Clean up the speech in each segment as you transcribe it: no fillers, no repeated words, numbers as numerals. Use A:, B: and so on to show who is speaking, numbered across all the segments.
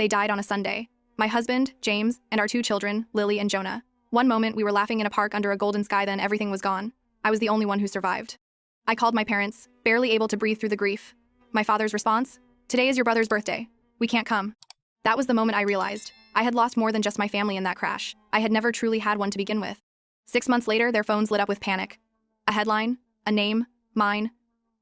A: They died on a Sunday. My husband, James, and our 2 children, Lily and Jonah. One moment we were laughing in a park under a golden sky, then everything was gone. I was the only one who survived. I called my parents, barely able to breathe through the grief. My father's response? "Today is your brother's birthday. We can't come." That was the moment I realized. I had lost more than just my family in that crash. I had never truly had one to begin with. 6 months later, their phones lit up with panic. A headline, a name, mine.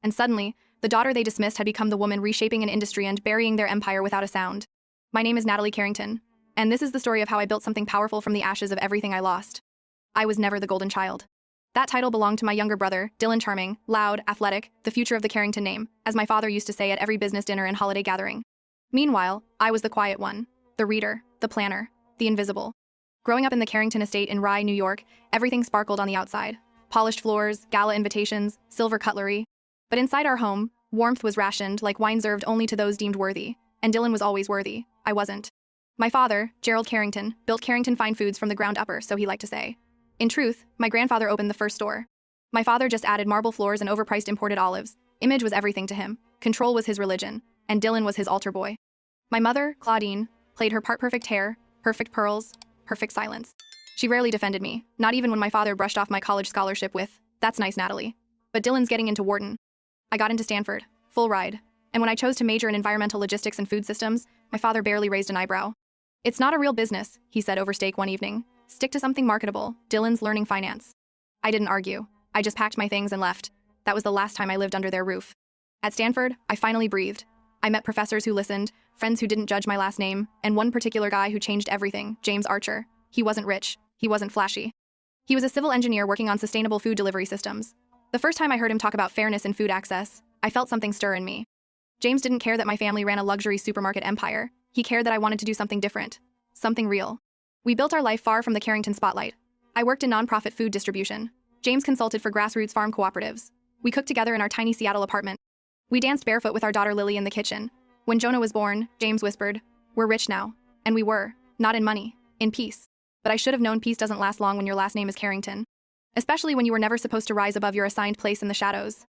A: And suddenly, the daughter they dismissed had become the woman reshaping an industry and burying their empire without a sound. My name is Natalie Carrington, and this is the story of how I built something powerful from the ashes of everything I lost. I was never the golden child. That title belonged to my younger brother, Dylan. Charming, loud, athletic, the future of the Carrington name, as my father used to say at every business dinner and holiday gathering. Meanwhile, I was the quiet one, the reader, the planner, the invisible. Growing up in the Carrington estate in Rye, New York, everything sparkled on the outside. Polished floors, gala invitations, silver cutlery. But inside our home, warmth was rationed like wine served only to those deemed worthy. And Dylan was always worthy. I wasn't. My father, Gerald Carrington, built Carrington Fine Foods from the ground up, so he liked to say. In truth, my grandfather opened the first store. My father just added marble floors and overpriced imported olives. Image was everything to him. Control was his religion. And Dylan was his altar boy. My mother, Claudine, played her part: perfect hair, perfect pearls, perfect silence. She rarely defended me, not even when my father brushed off my college scholarship with, "That's nice, Natalie. But Dylan's getting into Wharton." I got into Stanford, full ride. And when I chose to major in environmental logistics and food systems, my father barely raised an eyebrow. "It's not a real business," he said over steak one evening. "Stick to something marketable. Dylan's learning finance." I didn't argue. I just packed my things and left. That was the last time I lived under their roof. At Stanford, I finally breathed. I met professors who listened, friends who didn't judge my last name, and one particular guy who changed everything, James Archer. He wasn't rich. He wasn't flashy. He was a civil engineer working on sustainable food delivery systems. The first time I heard him talk about fairness in food access, I felt something stir in me. James didn't care that my family ran a luxury supermarket empire. He cared that I wanted to do something different. Something real. We built our life far from the Carrington spotlight. I worked in nonprofit food distribution. James consulted for grassroots farm cooperatives. We cooked together in our tiny Seattle apartment. We danced barefoot with our daughter Lily in the kitchen. When Jonah was born, James whispered, "We're rich now." And we were. Not in money. In peace. But I should have known peace doesn't last long when your last name is Carrington. Especially when you were never supposed to rise above your assigned place in the shadows.